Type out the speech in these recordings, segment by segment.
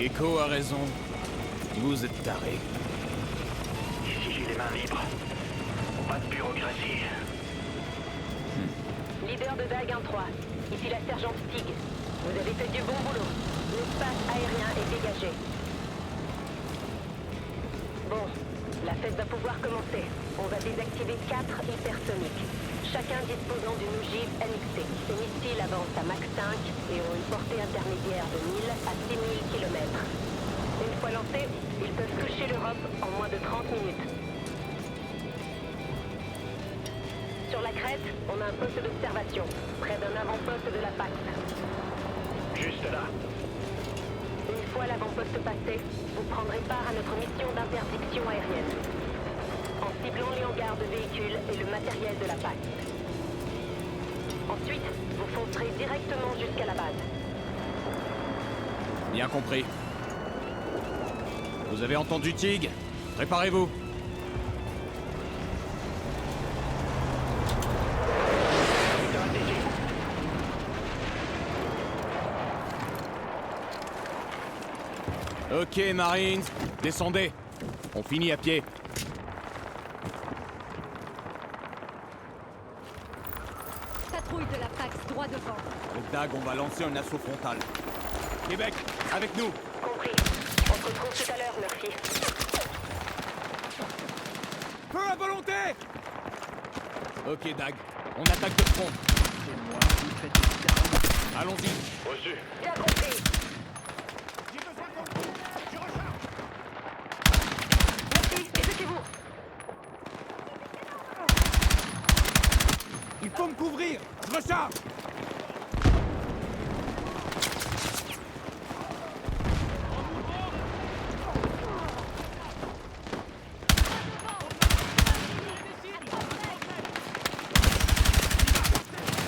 Gecko a raison. Vous êtes tarés. Ici, j'ai les mains libres. Pas de bureaucratie. Leader de DAG 1-3. Ici la sergente Stig. Vous avez fait du bon boulot. L'espace aérien est dégagé. Bon, la fête va pouvoir commencer. On va désactiver 4 hypersoniques. Chacun disposant d'une ogive NXT. Ces missiles avancent à Mach 5 et ont une portée intermédiaire de 1000 à 6000 km. Une fois lancés, ils peuvent toucher l'Europe en moins de 30 minutes. Sur la crête, on a un poste d'observation, près d'un avant-poste de la PAX. Juste là. Une fois l'avant-poste passé, vous prendrez part à notre mission d'interdiction aérienne. En ciblant les hangars de véhicules et le matériel de la PAX. Ensuite, vous foncerez directement jusqu'à la base. Bien compris. Vous avez entendu Tig? Préparez-vous. Ok, Marines, descendez. On finit à pied. Patrouille de la PAX, droit devant. Avec DAG, on va lancer un assaut frontal. Québec, avec nous. Compris. On se retrouve tout à l'heure, Murphy. Feu à volonté! Ok, DAG, on attaque de front. Allons-y. Reçu. Bien compris. Murphy, dépêchez-vous. Il faut me couvrir. Je recharge.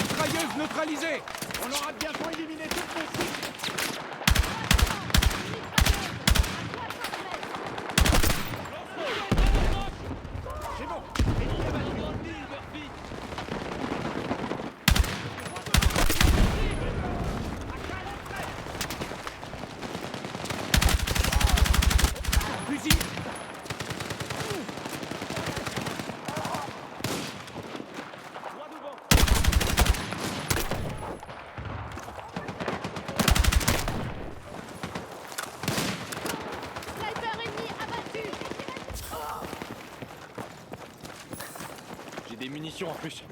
Mitrailleuse neutralisée. On aura bientôt éliminé toutes nos cibles. C'est bon. Fusil. Sniper ennemi abattu. J'ai des munitions en plus.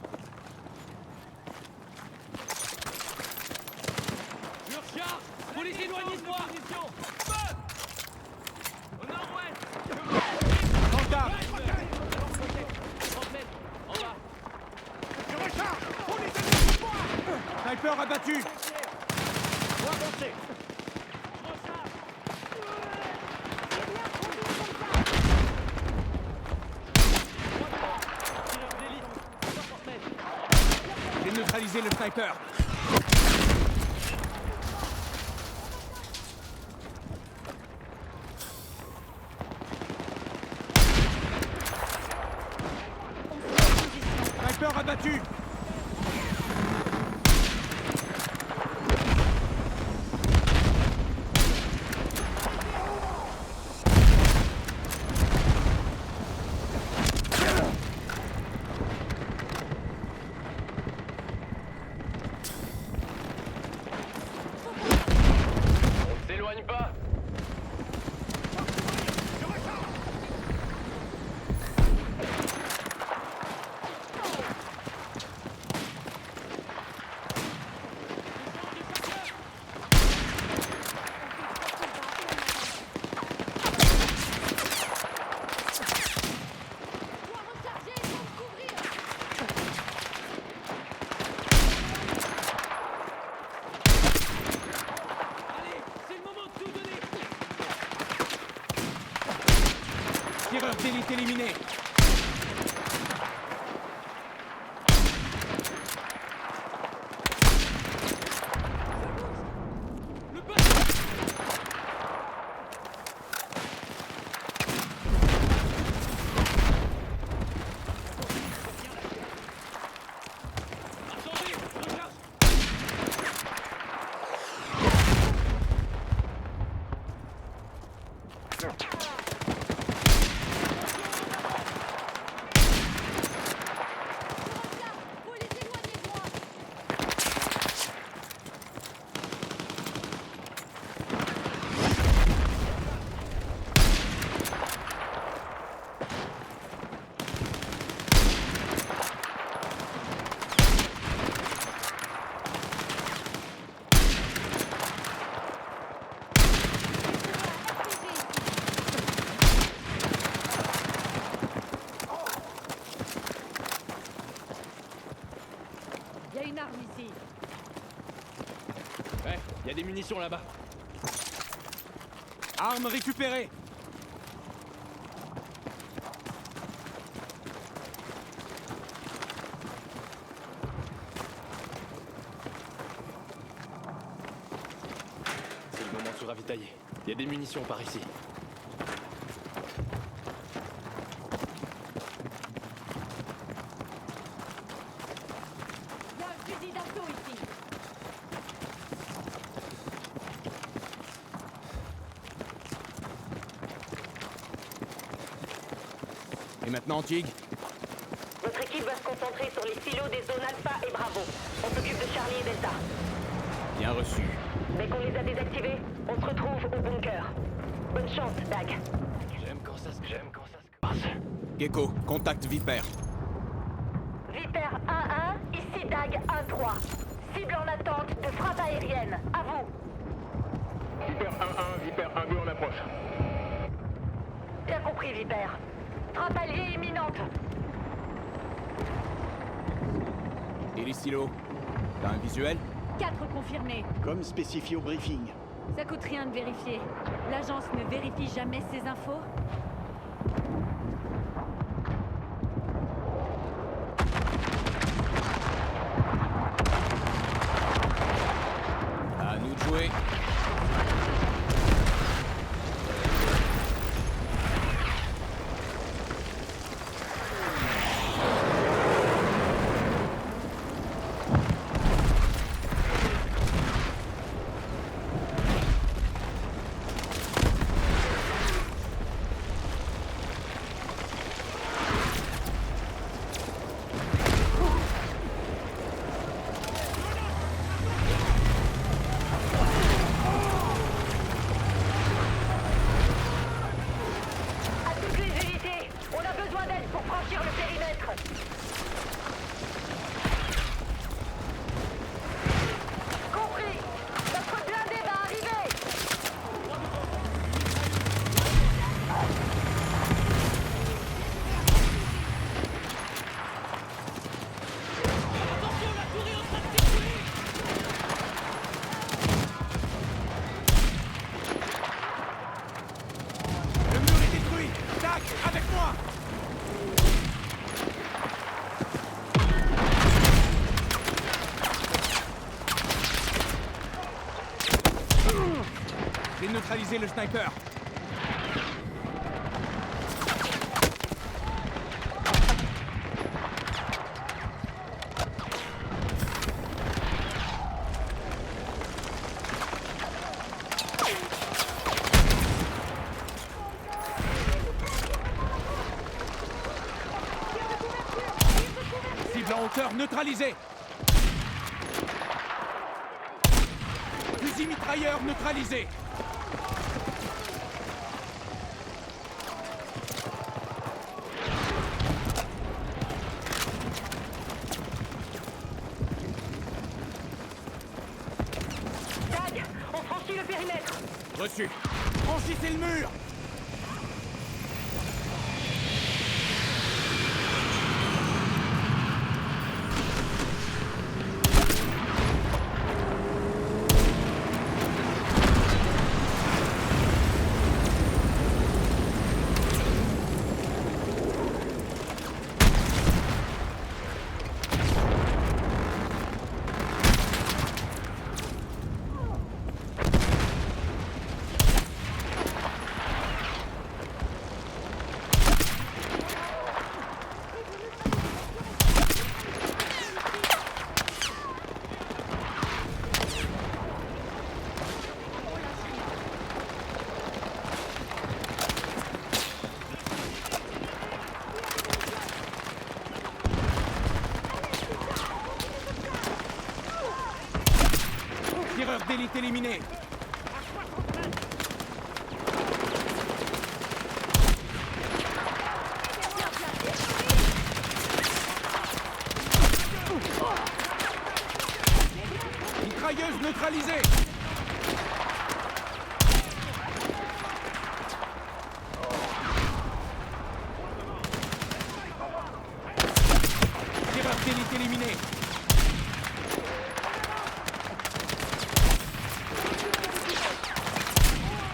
Je recharge! Faut les éloigner de moi! Feu! Au nord-ouest! Dans le tas. 30 mètres, en bas. Je recharge. On les amis pour moi. Sniper abattu. Faut avancer. Je recharge! Tireur d'élite, 60 mètres. J'ai neutralisé le sniper. Sniper abattu. On s'éloigne pas. Allez, c'est le moment de tout donner! Tireur d'élite éliminé. Le bas! Attendez, recharge! Faut les éloigner de moi. Il y a une arme ici. Ouais, y a des munitions là-bas. Armes récupérées. C'est le moment de se ravitailler. Y a des munitions par ici. Il y a un fusil d'assaut ici. Et maintenant, Tig? Notre équipe va se concentrer sur les silos des zones Alpha et Bravo. On s'occupe de Charlie et Delta. Bien reçu. Dès qu'on les a désactivés, on se retrouve au bunker. Bonne chance, Dag. J'aime quand ça se passe. Gecko, contact Viper. Viper 1-1, ici Dag 1-3. Cible en attente de frappe aérienne. À vous. Viper 1-1, Viper 1-2 en approche. Bien compris, Viper. Frappe alliée imminente. Et les silos? T'as un visuel? 4 confirmés. Comme spécifié au briefing. Ça coûte rien de vérifier. L'agence ne vérifie jamais ses infos. À nous de jouer. À toutes les unités, on a besoin d'aide pour franchir le périmètre. Compris. Notre blindé va arriver. Attention, la tour est en train de s'écrouler. Le mur est détruit. Tac, avec moi. J'ai neutralisé le sniper. Cible en hauteur neutralisée. Fusil mitrailleur neutralisé. Dag, on franchit le périmètre. Reçu. Franchissez le mur. est éliminé. Mitrailleuse neutralisée. Tireur d'élite éliminé.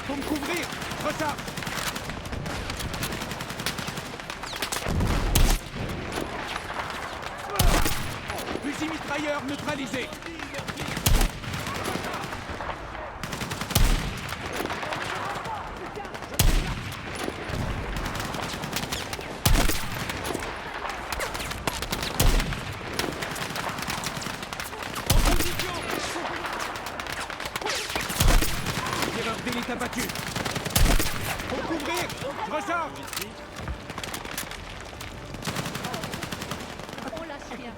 Faut me couvrir. Recharge. Fusil mitrailleur neutralisé. Tireur d'élite abattu. Faut me couvrir. Je recharge. On lâche rien.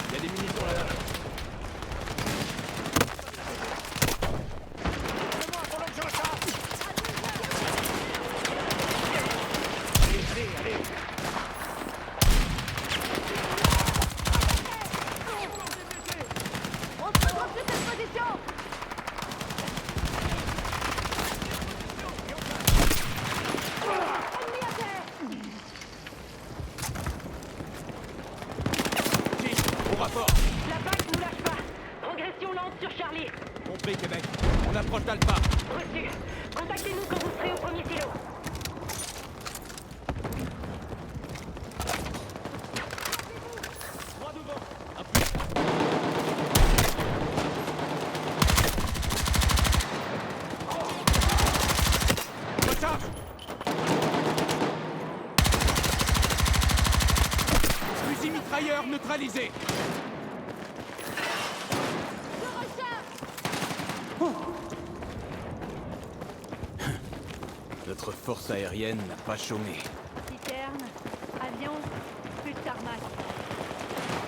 Il y a des munitions là-bas. On se retrouve sur cette position. Ennemi à terre. Chief, au rapport. La BAC nous lâche pas. Progression lente sur Charlie. Compris, Québec. On approche d'Alpha. Reçu. Contactez-nous quand vous serez au premier silo. Recharge. Fusil mitrailleur neutralisé. Notre force aérienne n'a pas chômé. Citerne, avion, plus de tarmac.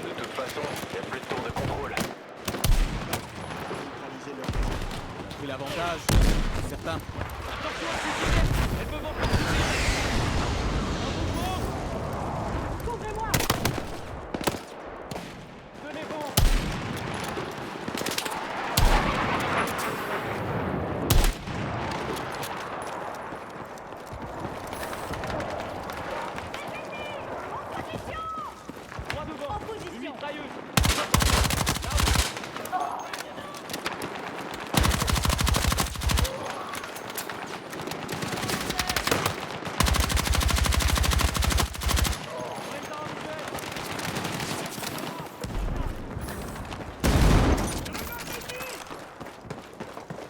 De toute façon, il n'y a plus de tour de contrôle. On a pris l'avantage, c'est certain. Couvrez-moi. En position.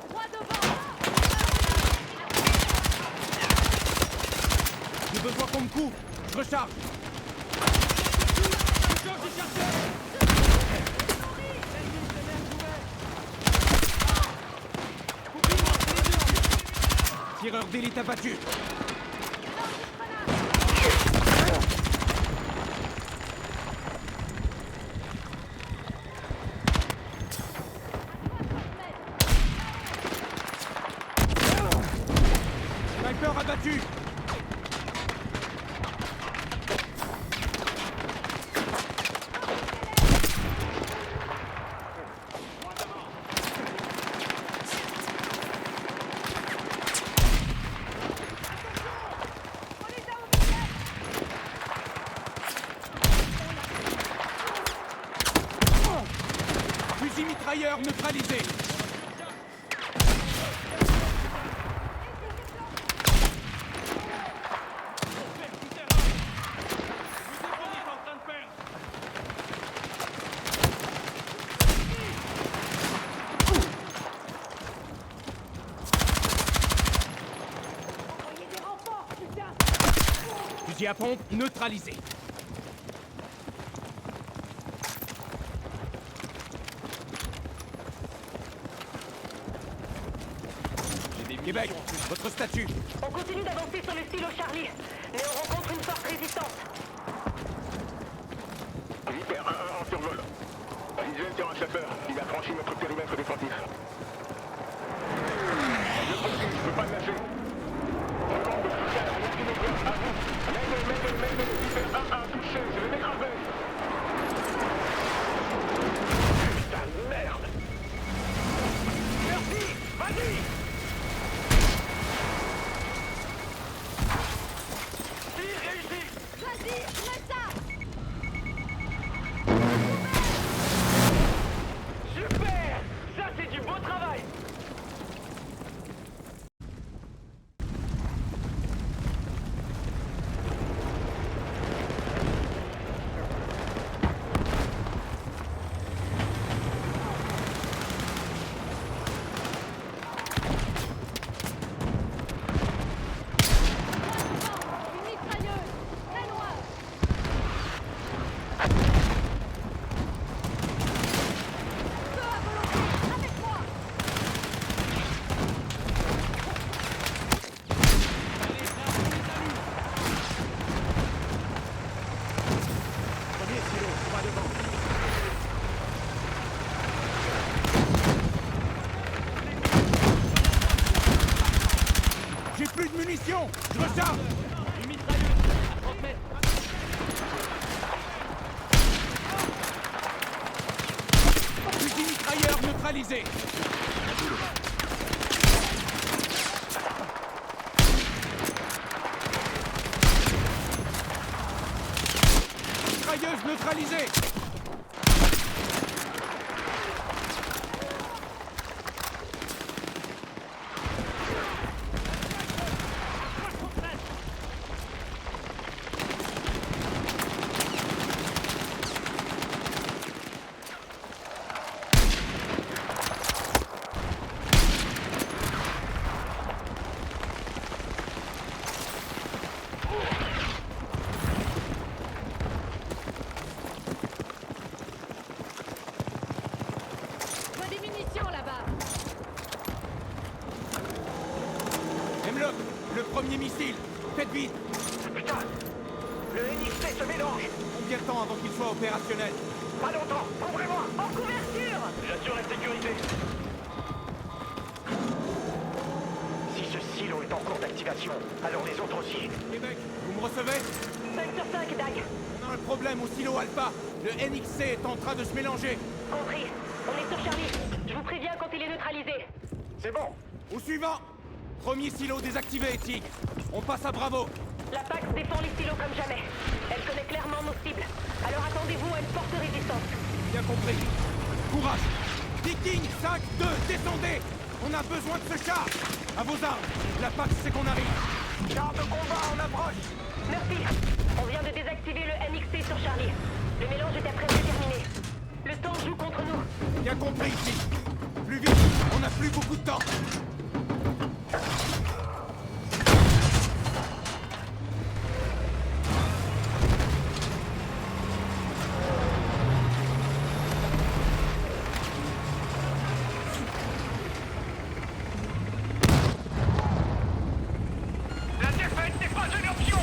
Droit devant. J'ai besoin qu'on me couvre. Je recharge. Tireur d'élite abattu. Sniper abattu. Fusil mitrailleur neutralisé. Fusil à pompe neutralisé. Québec, votre statut. On continue d'avancer sur le silo Charlie, mais on rencontre une forte résistance. Hyper 1-1 en survol. visuel sur un chasseur. Il a franchi notre périmètre défensif. Je poursuis, je peux pas le lâcher. Demande de soutien, Monténégro, à vous. Mayday, Viper 1-1, touché, je vais m'écraser. Putain de merde. Merci. Vas-y. Tir réussi. Vas-y, mets ça. Super. Ça, c'est du beau travail. Une mitrailleuse. Très loin. Feu à volonté. Avec moi. Allez, bravo, les amis. Premier silo, pas devant. J'ai plus de munitions. Je recharge. Une mitrailleuse à 30 mètres. Fusil mitrailleur neutralisé. Mitrailleuse neutralisée. Je vois des munitions là-bas. Hemlock, le premier missile. Faites vite. Putain. Le NXT se mélange. Combien de temps avant qu'il soit opérationnel? Pas longtemps. Ouvrez-moi. En couverture. J'assure la sécurité. Si ce silo est en cours d'activation, alors les autres aussi. Québec, vous me recevez? 5 sur 5, Dag. On a un problème au silo Alpha. Le NXC est en train de se mélanger. Compris. On est sur Charlie. Je vous préviens quand il est neutralisé. C'est bon. Au suivant. Premier silo désactivé, Tigre. On passe à Bravo. La PAX défend les silos comme jamais. Elle connaît clairement nos cibles. Alors attendez-vous à une forte résistance. Bien compris. Courage. Viking 5-2, descendez. On a besoin de ce char. À vos armes. La PAX, c'est qu'on arrive. Char de combat en approche. Merci. On vient de désactiver le NXT sur Charlie. Le mélange était presque terminé. Le temps joue contre nous. Bien compris, Tigre. Plus vite. On n'a plus beaucoup de temps. La défaite n'est pas une option.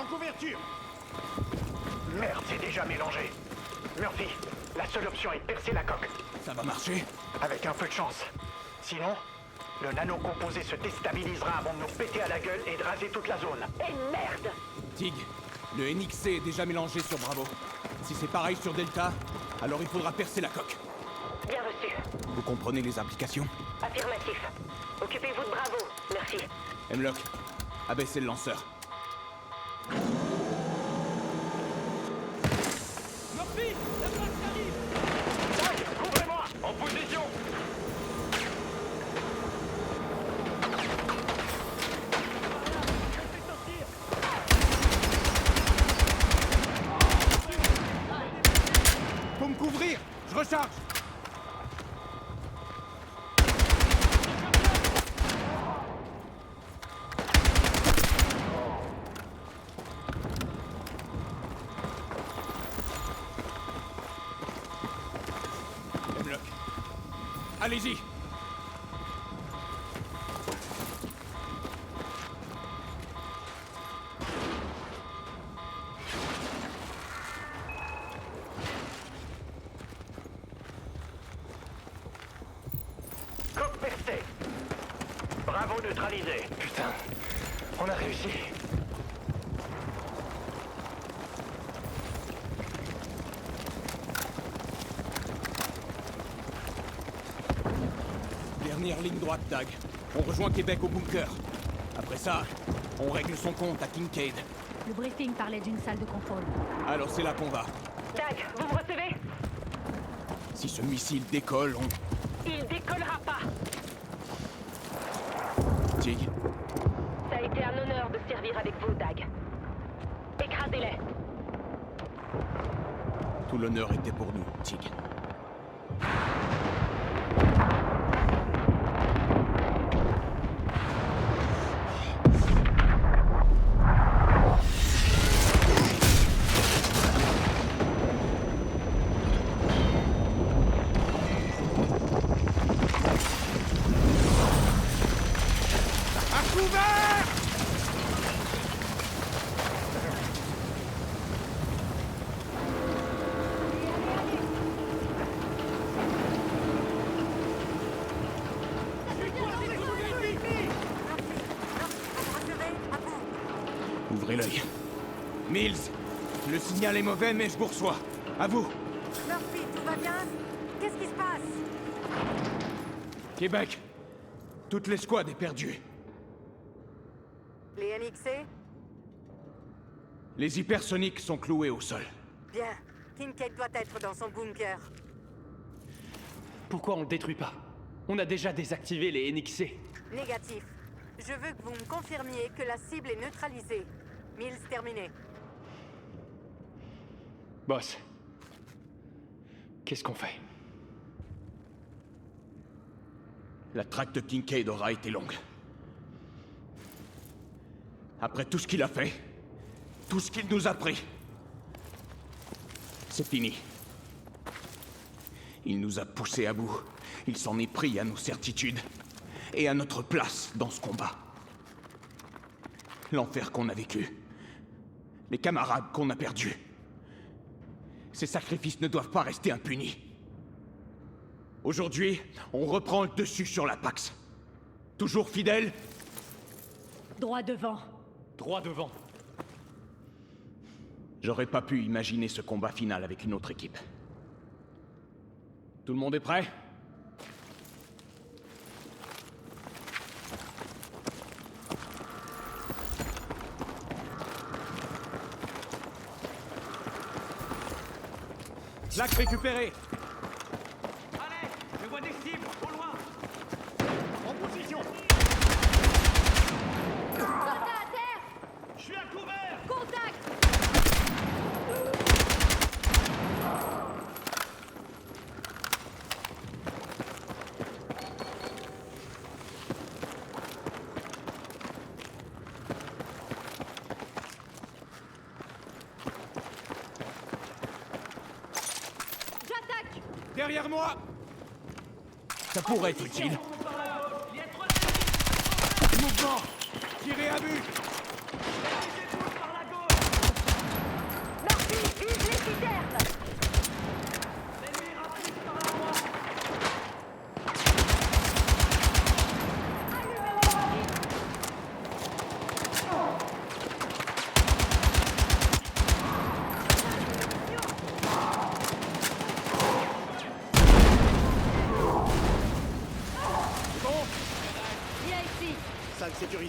couverture! Merde, c'est déjà mélangé. Murphy, la seule option est de percer la coque. Ça va marcher? Avec un peu de chance. Sinon, le nano-composé se déstabilisera avant de nous péter à la gueule et de raser toute la zone. Et merde! Tig, le NXC est déjà mélangé sur Bravo. Si c'est pareil sur Delta, alors il faudra percer la coque. Bien reçu. Vous comprenez les implications? Affirmatif. Occupez-vous de Bravo. Merci. Hemlock, abaissez le lanceur. Murphy, la place arrive. Tag, couvrez-moi! En position! Laissez sortir. Faut me couvrir! Je recharge! Hemlock. Allez-y! Coque percée. Bravo neutralisé. Putain, on a réussi. Dernière ligne droite, Tag. On rejoint Québec au bunker. Après ça, on règle son compte à Kincaid. Le briefing parlait d'une salle de contrôle. Alors c'est là qu'on va. Dag, vous me recevez? Si ce missile décolle, on... Il décollera pas. Tig, Ça a été un honneur de servir avec vous, Dag. Écrasez-les. tout l'honneur était pour nous, Tig. À couvert! Ouvrez l'œil. Mills, le signal est mauvais, mais je vous reçois. À vous. Murphy, tout va bien? Qu'est-ce qui se passe? Québec. Toute l'escouade est perdue. Les NXC? Les hypersoniques sont cloués au sol. Bien. Kincaid doit être dans son bunker. Pourquoi on le détruit pas? On a déjà désactivé les NXC. Négatif. Je veux que vous me confirmiez que la cible est neutralisée. Mills terminé. Boss. Qu'est-ce qu'on fait? La traque de Kincaid aura été longue. Après tout ce qu'il a fait, tout ce qu'il nous a pris, c'est fini. Il nous a poussés à bout. Il s'en est pris à nos certitudes et à notre place dans ce combat. L'enfer qu'on a vécu, les camarades qu'on a perdus. Ces sacrifices ne doivent pas rester impunis. Aujourd'hui, on reprend le dessus sur la Pax. Toujours fidèle? Droit devant. Droit devant. J'aurais pas pu imaginer ce combat final avec une autre équipe. Tout le monde est prêt? Lac récupéré! Allez, je vois des cibles, au loin. En position! Soldat à terre! Je suis à couvert. Contact! J'attaque! Derrière moi! Ça pourrait être utile. Mouvement! Tirez à but! Par la gauche.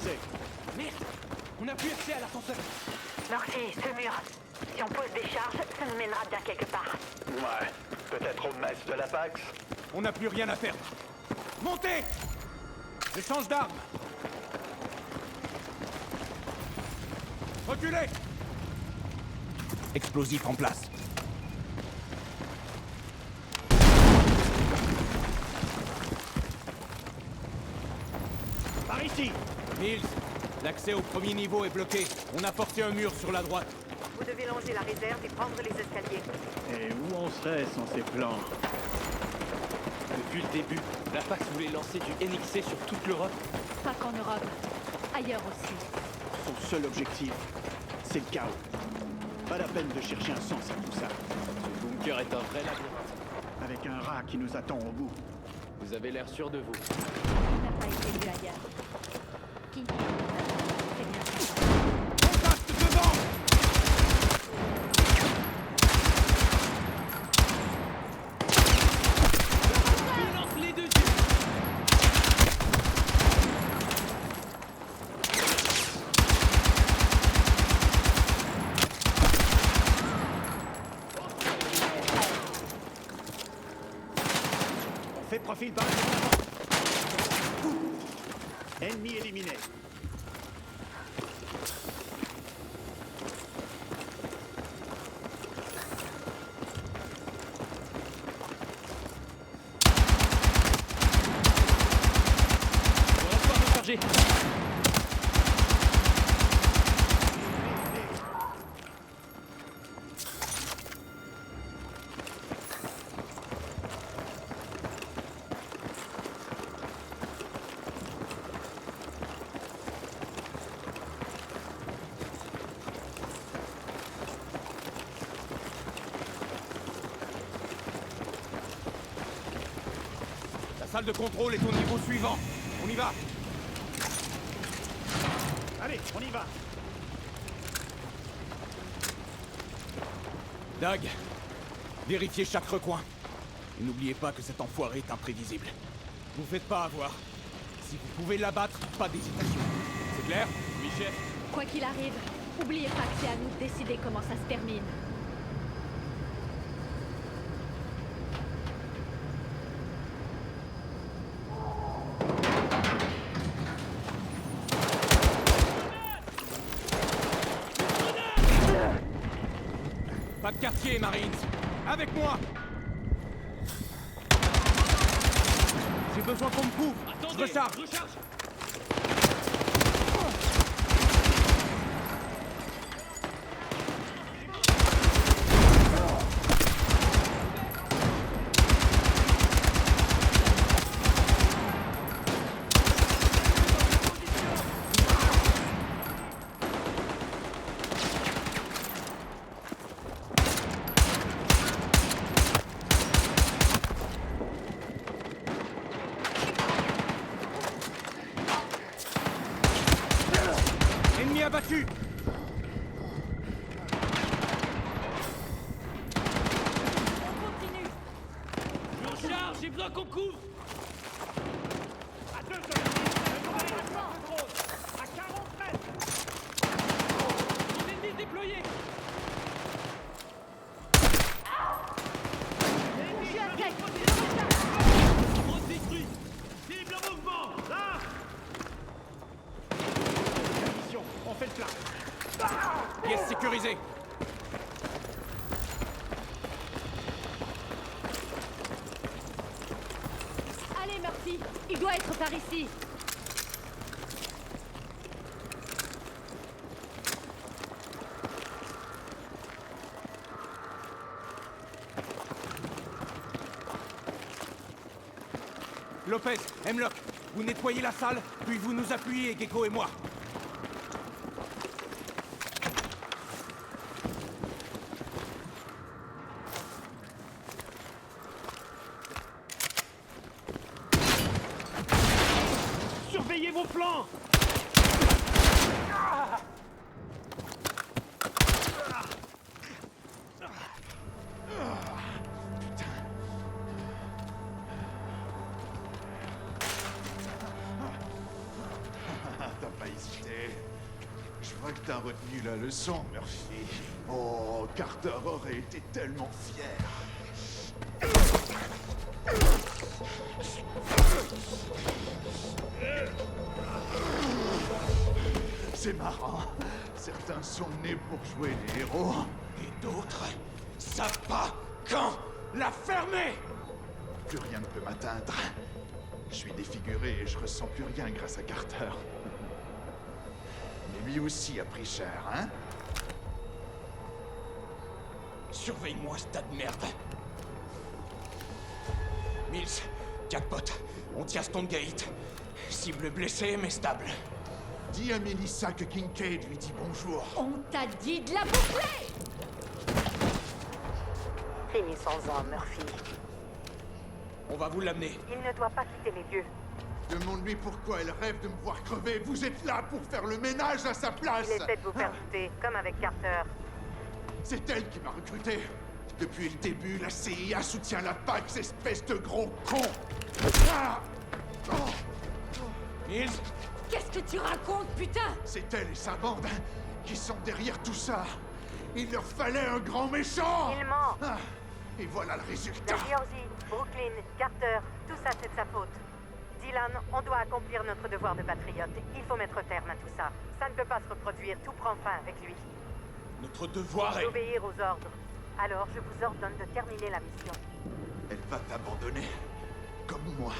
c'est. Merde! On n'a plus accès à l'ascenseur! Murphy, ce mur. Si on pose des charges, ça nous mènera bien quelque part. Ouais, peut-être au mess de l'Apax. On n'a plus rien à perdre! Montez! Je change d'arme! Reculez! Explosif en place. Par ici! Mills, l'accès au premier niveau est bloqué. On a forcé un mur sur la droite. Vous devez longer la réserve et prendre les escaliers. Et où on serait sans ces plans? Depuis le début, la Pax voulait lancer du NXC sur toute l'Europe. Pas qu'en Europe. Ailleurs aussi. Son seul objectif, c'est le chaos. Pas la peine de chercher un sens à tout ça. Le bunker est un vrai labyrinthe. Avec un rat qui nous attend au bout. Vous avez l'air sûr de vous. On n'a pas été vu ailleurs. Qui? C'est bien ça. Contact devant! Lance les deux! On fait profil par Ennemi éliminé. On va pouvoir recharger. La salle de contrôle est au niveau suivant. On y va. Allez, on y va. Dag, vérifiez chaque recoin. Et n'oubliez pas que cet enfoiré est imprévisible. Vous faites pas avoir. Si vous pouvez l'abattre, pas d'hésitation. C'est clair? Oui, chef. Quoi qu'il arrive, oubliez pas que c'est à nous de décider comment ça se termine. Pas de quartier, Marines. Avec moi. J'ai besoin qu'on me couvre. Je recharge. Ennemi abattu. On continue. Je recharge, j'ai besoin qu'on couvre. À 2 secondes. À 40 mètres. Les ennemis déployés. Je suis à sec. On détruit. Cible en mouvement. Là. Mission, on fait le plein. Pièce sécurisée. Allez, Murphy. Il doit être par ici. Lopez, Hemlock, vous nettoyez la salle, puis vous nous appuyez, Gecko et moi. Surveillez vos flancs. T'as failli Je vois que t'as retenu la leçon, Murphy. Oh, Carter aurait été tellement fier. C'est marrant. Certains sont nés pour jouer les héros, et d'autres savent pas quand la fermer. Plus rien ne peut m'atteindre. Je suis défiguré et je ressens plus rien grâce à Carter. Mais lui aussi a pris cher, hein? Surveille-moi, ce tas de merde. Mills, jackpot, on tient Stone Gate. Cible blessée, mais stable. Dis à Melissa que Kincaid lui dit bonjour. On t'a dit de la boucler! Finissons-en, Murphy. On va vous l'amener. Il ne doit pas quitter les lieux. Demande-lui pourquoi elle rêve de me voir crever. Vous êtes là pour faire le ménage à sa place. Il essaie de vous faire douter, comme avec Carter. C'est elle qui m'a recruté. Depuis le début, la CIA soutient la PAX, espèce de gros con. Ah! Oh! Mills, Qu'est-ce que tu racontes, putain? C'est elle et sa bande qui sont derrière tout ça. Il leur fallait un grand méchant. Il ment. Ah, et voilà le résultat. New Jersey, Brooklyn, Carter, tout ça c'est de sa faute. Dylan, on doit accomplir notre devoir de patriote. Il faut mettre terme à tout ça. Ça ne peut pas se reproduire, tout prend fin avec lui. notre devoir est... D'obéir aux ordres. Alors je vous ordonne de terminer la mission. Elle va t'abandonner, comme moi.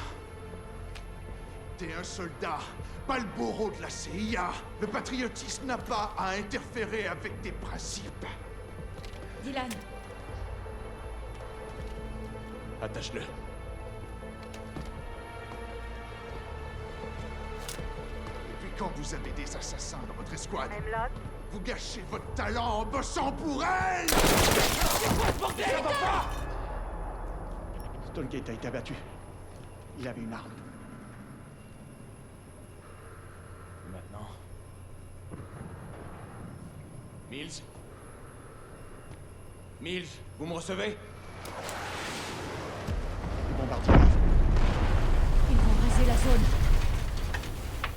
T'es un soldat, pas le bourreau de la CIA. Le patriotisme n'a pas à interférer avec tes principes. Dylan, Attache-le. Depuis quand vous avez des assassins dans votre escouade? Même Locke, Vous gâchez votre talent en bossant pour elle! Stonegate a été abattu. Il avait une arme. Maintenant... Mills? Mills, vous me recevez? Bombardier arrive. ils vont raser la zone.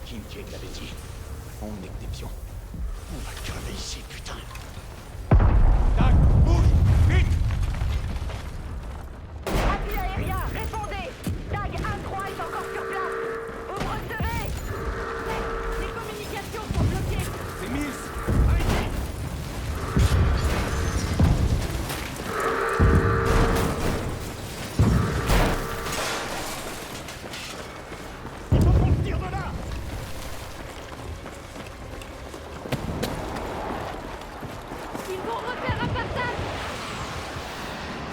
Kincaid l'avait dit. On n'est que des pions. On va crever ici, putain. Tac, bouge, vite! Appui aérien, répondez! Tag 1-3 est encore sur place! Vous me recevez? Les communications sont bloquées. C'est Mills! Il faut qu'on le tire de là! Ils vont refaire un partage.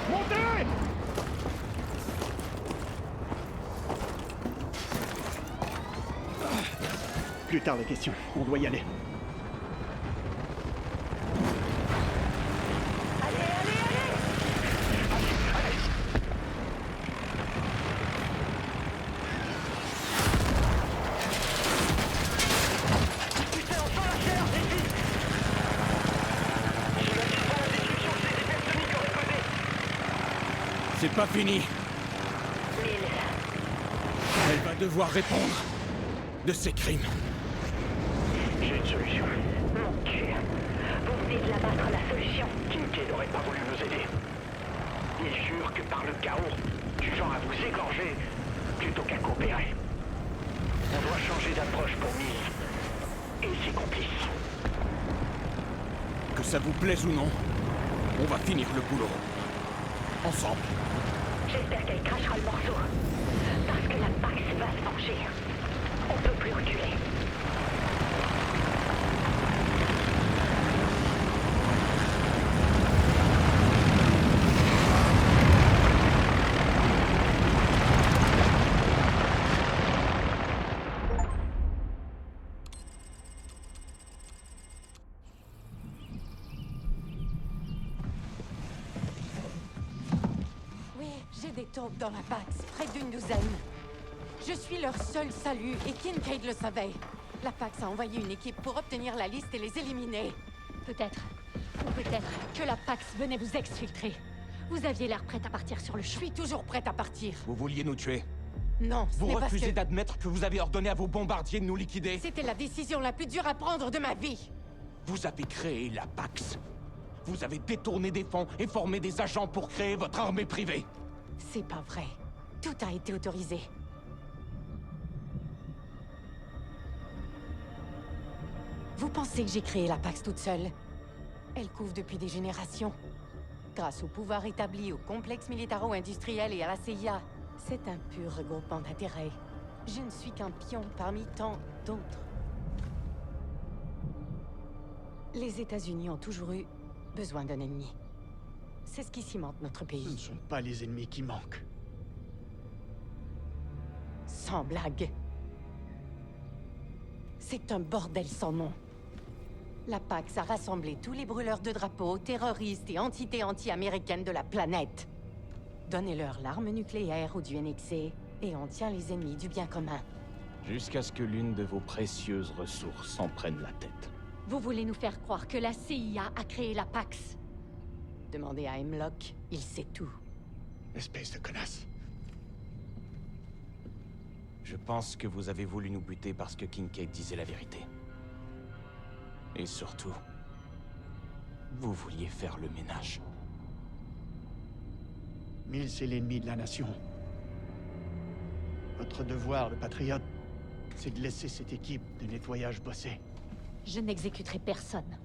Montez! Plus tard, les questions. On doit y aller. Allez, allez, allez! Putain, enfin la chair, c'est vite! J'imagine pas la destruction que ces hypersoniques auraient causée! C'est pas fini. Mills, Elle va devoir répondre de ses crimes. J'ai une solution. mon cul. Vous venez de l'abattre, la solution. Kincaid n'aurait pas voulu nous aider. Il jure que par le chaos, du genre à vous égorger, plutôt qu'à coopérer. On doit changer d'approche pour Mills et ses complices. Que ça vous plaise ou non, on va finir le boulot. Ensemble. J'espère qu'elle crachera le morceau. Parce que la PAX va se venger. On peut plus reculer. oui, j'ai des taupes dans la PAX, près d'une douzaine. Je suis leur seul salut et Kincaid le savait. La PAX a envoyé une équipe pour obtenir la liste et les éliminer. Peut-être. Ou peut-être que la PAX venait vous exfiltrer. Vous aviez l'air prête à partir sur le Je champ. suis toujours prête à partir. Vous vouliez nous tuer. Non, ce Vous n'est parce refusez que... d'admettre que vous avez ordonné à vos bombardiers de nous liquider. C'était la décision la plus dure à prendre de ma vie. Vous avez créé la Pax. Vous avez détourné des fonds et formé des agents pour créer votre armée privée. C'est pas vrai. Tout a été autorisé. Vous pensez que j'ai créé la Pax toute seule? Elle couvre depuis des générations. Grâce au pouvoir établi au complexe militaro-industriel et à la CIA. C'est un pur regroupement d'intérêts. Je ne suis qu'un pion parmi tant d'autres. Les États-Unis ont toujours eu besoin d'un ennemi. C'est ce qui cimente notre Ce ne pays. sont pas les ennemis qui manquent. Sans blague. C'est un bordel sans nom. La Pax a rassemblé tous les brûleurs de drapeaux, terroristes et entités anti-américaines de la planète. Donnez-leur l'arme nucléaire ou du NXC, et on tient les ennemis du bien commun. Jusqu'à ce que l'une de vos précieuses ressources s'en prenne la tête. Vous voulez nous faire croire que la CIA a créé la Pax? Demandez à Hemlock, il sait tout. Espèce de connasse. Je pense que vous avez voulu nous buter parce que Kincaid disait la vérité. Et surtout, vous vouliez faire le ménage. Mills est l'ennemi de la nation. Votre devoir de patriote, c'est de laisser cette équipe de nettoyage bosser. Je n'exécuterai personne.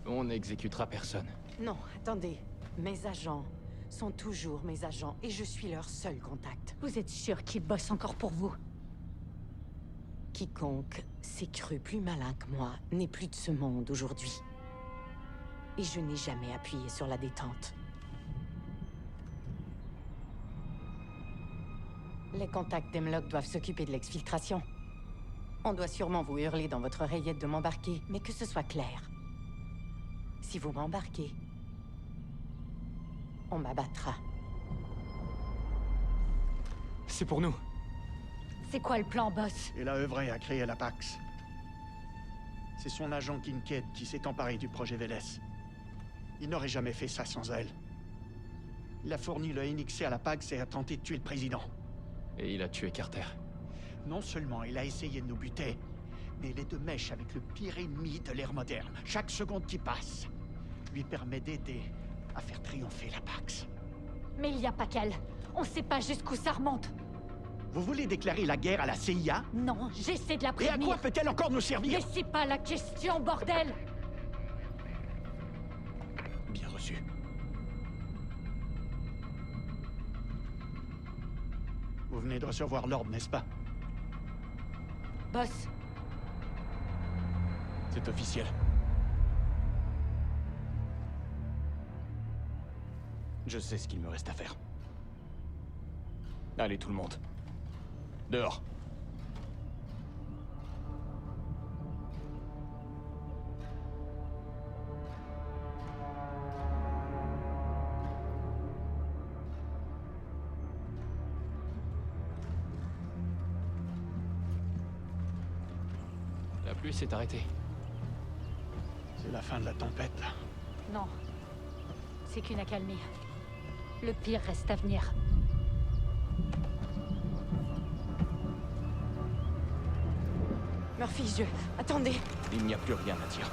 On n'exécutera personne. Non, attendez. Mes agents sont toujours mes agents et je suis leur seul contact. Vous êtes sûr qu'ils bossent encore pour vous? Quiconque s'est cru plus malin que moi n'est plus de ce monde aujourd'hui. Et je n'ai jamais appuyé sur la détente. Les contacts d'Hemlock doivent s'occuper de l'exfiltration. On doit sûrement vous hurler dans votre oreillette de m'embarquer, mais que ce soit clair. Si vous m'embarquez, on m'abattra. C'est pour nous. C'est quoi le plan, boss? Elle a œuvré à créer la Pax. C'est son agent Kincaid qui s'est emparé du projet Veles. Il n'aurait jamais fait ça sans elle. Il a fourni le NXC à la Pax et a tenté de tuer le président. Et il a tué Carter. Non seulement il a essayé de nous buter, mais il est de mèche avec le pire ennemi de l'ère moderne. Chaque seconde qui passe lui permet d'aider à faire triompher la Pax. Mais il n'y a pas qu'elle. On sait pas jusqu'où ça remonte. Vous voulez déclarer la guerre à la CIA? Non, j'essaie de la Et à prévenir. quoi peut-elle encore nous servir? Mais c'est pas la question, bordel! Bien reçu. Vous venez de recevoir l'ordre, n'est-ce pas? Boss, C'est officiel. Je sais ce qu'il me reste à faire. Allez, tout le monde. Dehors. La pluie s'est arrêtée. C'est la fin de la tempête, là. non. C'est qu'une accalmie. Le pire reste à venir. Murphy, attendez. Il n'y a plus rien à dire.